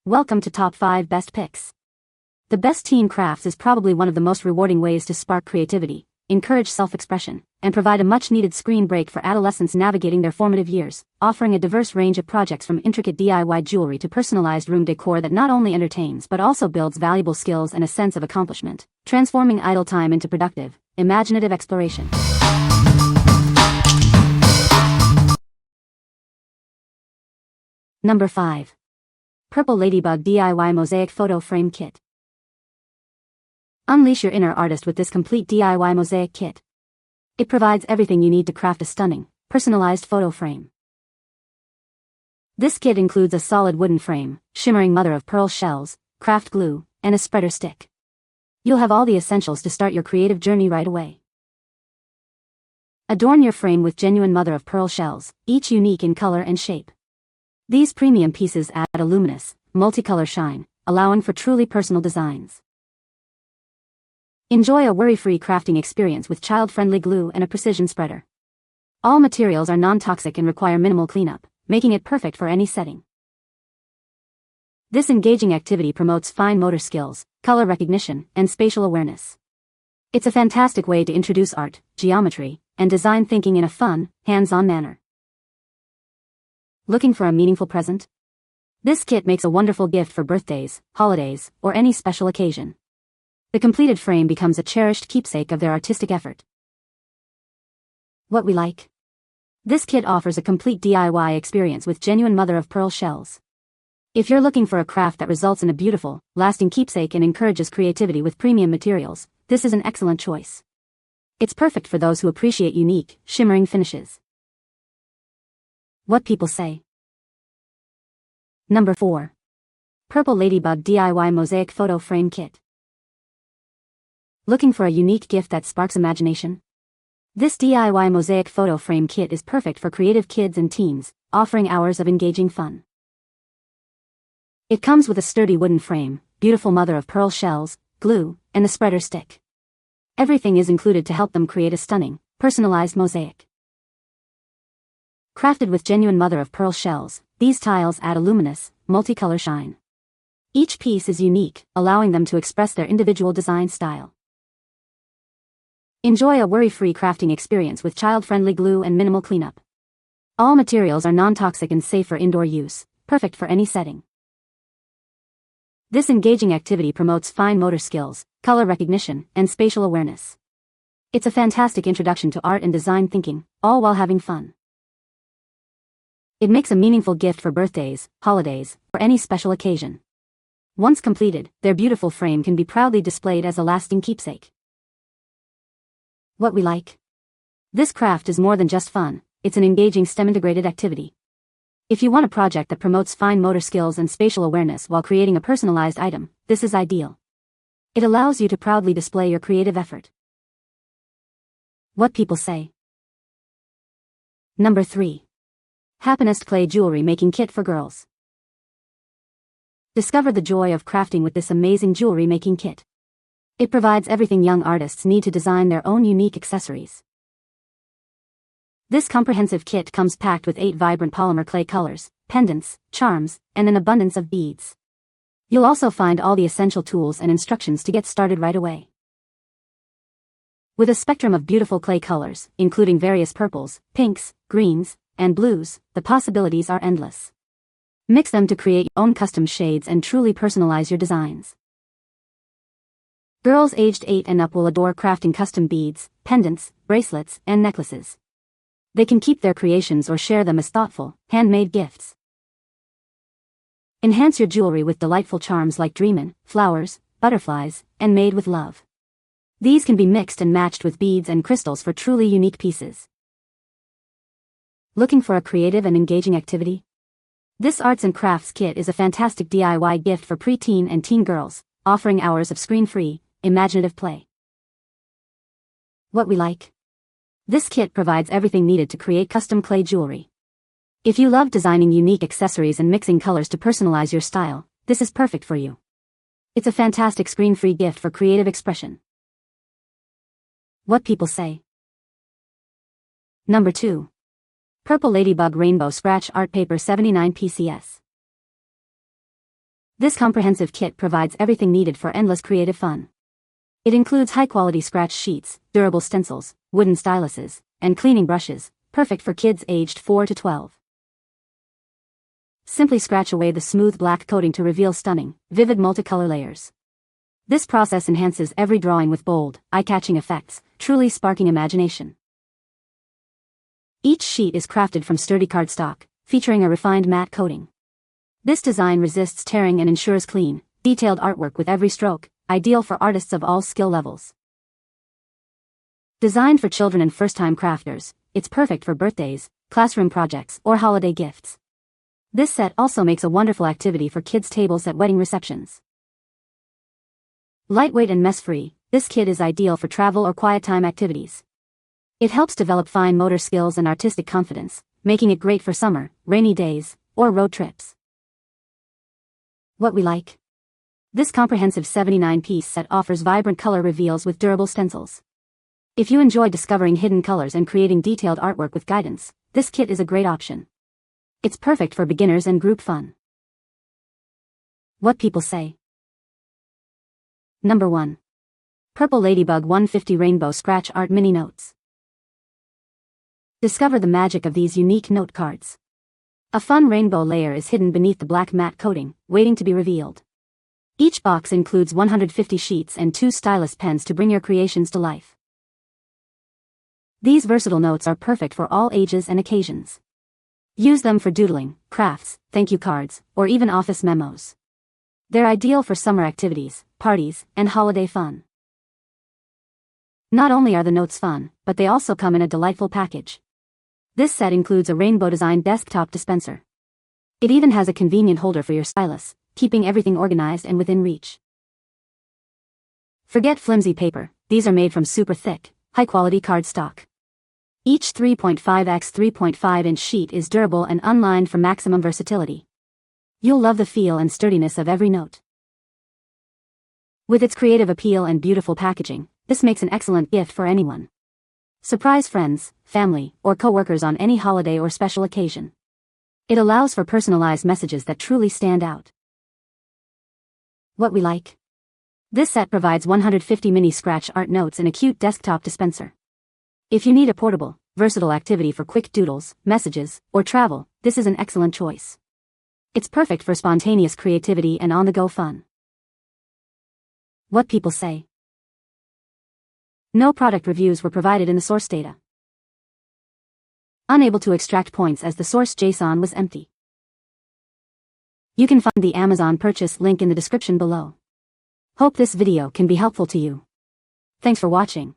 Welcome to Top 5 Best Picks. The best teen crafts is probably one of the most rewarding ways to spark creativity, encourage self-expression, and provide a much-needed screen break for adolescents navigating their formative years, offering a diverse range of projects from intricate DIY jewelry to personalized room decor that not only entertains but also builds valuable skills and a sense of accomplishment, transforming idle time into productive, imaginative exploration. Number 5. Purple Ladybug DIY Mosaic Photo Frame Kit. Unleash your inner artist with this complete DIY mosaic kit. It provides everything you need to craft a stunning, personalized photo frame. This kit includes a solid wooden frame, shimmering mother-of-pearl shells, craft glue, and a spreader stick. You'll have all the essentials to start your creative journey right away. Adorn your frame with genuine mother-of-pearl shells, each unique in color and shape. These premium pieces add a luminous, multicolor shine, allowing for truly personal designs. Enjoy a worry-free crafting experience with child-friendly glue and a precision spreader. All materials are non-toxic and require minimal cleanup, making it perfect for any setting. This engaging activity promotes fine motor skills, color recognition, and spatial awareness. It's a fantastic way to introduce art, geometry, and design thinking in a fun, hands-on manner. Looking for a meaningful present? This kit makes a wonderful gift for birthdays, holidays, or any special occasion. The completed frame becomes a cherished keepsake of their artistic effort. What we like? This kit offers a complete DIY experience with genuine mother-of-pearl shells. If you're looking for a craft that results in a beautiful, lasting keepsake and encourages creativity with premium materials, this is an excellent choice. It's perfect for those who appreciate unique, shimmering finishes. What people say. Number 4. Purple Ladybug DIY Mosaic Photo Frame Kit. Looking for a unique gift that sparks imagination? This DIY mosaic photo frame kit is perfect for creative kids and teens, offering hours of engaging fun. It comes with a sturdy wooden frame, beautiful mother-of-pearl shells, glue, and a spreader stick. Everything is included to help them create a stunning, personalized mosaic. Crafted with genuine mother-of-pearl shells, these tiles add a luminous, multicolor shine. Each piece is unique, allowing them to express their individual design style. Enjoy a worry-free crafting experience with child-friendly glue and minimal cleanup. All materials are non-toxic and safe for indoor use, perfect for any setting. This engaging activity promotes fine motor skills, color recognition, and spatial awareness. It's a fantastic introduction to art and design thinking, all while having fun. It makes a meaningful gift for birthdays, holidays, or any special occasion. Once completed, their beautiful frame can be proudly displayed as a lasting keepsake. What we like? This craft is more than just fun, it's an engaging STEM-integrated activity. If you want a project that promotes fine motor skills and spatial awareness while creating a personalized item, this is ideal. It allows you to proudly display your creative effort. What people say. Number 3. Hapinest Clay Jewelry Making Kit for Girls. Discover the joy of crafting with this amazing jewelry making kit. It provides everything young artists need to design their own unique accessories. This comprehensive kit comes packed with 8 vibrant polymer clay colors, pendants, charms, and an abundance of beads. You'll also find all the essential tools and instructions to get started right away. With a spectrum of beautiful clay colors, including various purples, pinks, greens, and blues, the possibilities are endless. Mix them to create your own custom shades and truly personalize your designs. Girls aged 8 and up will adore crafting custom beads, pendants, bracelets, and necklaces. They can keep their creations or share them as thoughtful, handmade gifts. Enhance your jewelry with delightful charms like dreamin', flowers, butterflies, and made with love. These can be mixed and matched with beads and crystals for truly unique pieces. Looking for a creative and engaging activity? This arts and crafts kit is a fantastic DIY gift for preteen and teen girls, offering hours of screen-free, imaginative play. What we like? This kit provides everything needed to create custom clay jewelry. If you love designing unique accessories and mixing colors to personalize your style, this is perfect for you. It's a fantastic screen-free gift for creative expression. What people say. Number 2. Purple Ladybug Rainbow Scratch Art Paper 79 PCS. This comprehensive kit provides everything needed for endless creative fun. It includes high-quality scratch sheets, durable stencils, wooden styluses, and cleaning brushes, perfect for kids aged 4 to 12. Simply scratch away the smooth black coating to reveal stunning, vivid multicolor layers. This process enhances every drawing with bold, eye-catching effects, truly sparking imagination. Each sheet is crafted from sturdy cardstock, featuring a refined matte coating. This design resists tearing and ensures clean, detailed artwork with every stroke, ideal for artists of all skill levels. Designed for children and first-time crafters, it's perfect for birthdays, classroom projects, or holiday gifts. This set also makes a wonderful activity for kids' tables at wedding receptions. Lightweight and mess-free, this kit is ideal for travel or quiet time activities. It helps develop fine motor skills and artistic confidence, making it great for summer, rainy days, or road trips. What we like. This comprehensive 79-piece set offers vibrant color reveals with durable stencils. If you enjoy discovering hidden colors and creating detailed artwork with guidance, this kit is a great option. It's perfect for beginners and group fun. What people say. Number 1. Purple Ladybug 150 Rainbow Scratch Art Mini Notes. Discover the magic of these unique note cards. A fun rainbow layer is hidden beneath the black matte coating, waiting to be revealed. Each box includes 150 sheets and 2 stylus pens to bring your creations to life. These versatile notes are perfect for all ages and occasions. Use them for doodling, crafts, thank you cards, or even office memos. They're ideal for summer activities, parties, and holiday fun. Not only are the notes fun, but they also come in a delightful package. This set includes a rainbow-designed desktop dispenser. It even has a convenient holder for your stylus, keeping everything organized and within reach. Forget flimsy paper, these are made from super thick, high-quality cardstock. Each 3.5x 3.5-inch sheet is durable and unlined for maximum versatility. You'll love the feel and sturdiness of every note. With its creative appeal and beautiful packaging, this makes an excellent gift for anyone. Surprise friends, family, or coworkers on any holiday or special occasion. It allows for personalized messages that truly stand out. What we like. This set provides 150 mini scratch art notes in a cute desktop dispenser. If you need a portable, versatile activity for quick doodles, messages, or travel, this is an excellent choice. It's perfect for spontaneous creativity and on-the-go fun. What people say. No product reviews were provided in the source data. Unable to extract points as the source JSON was empty. You can find the Amazon purchase link in the description below. Hope this video can be helpful to you. Thanks for watching.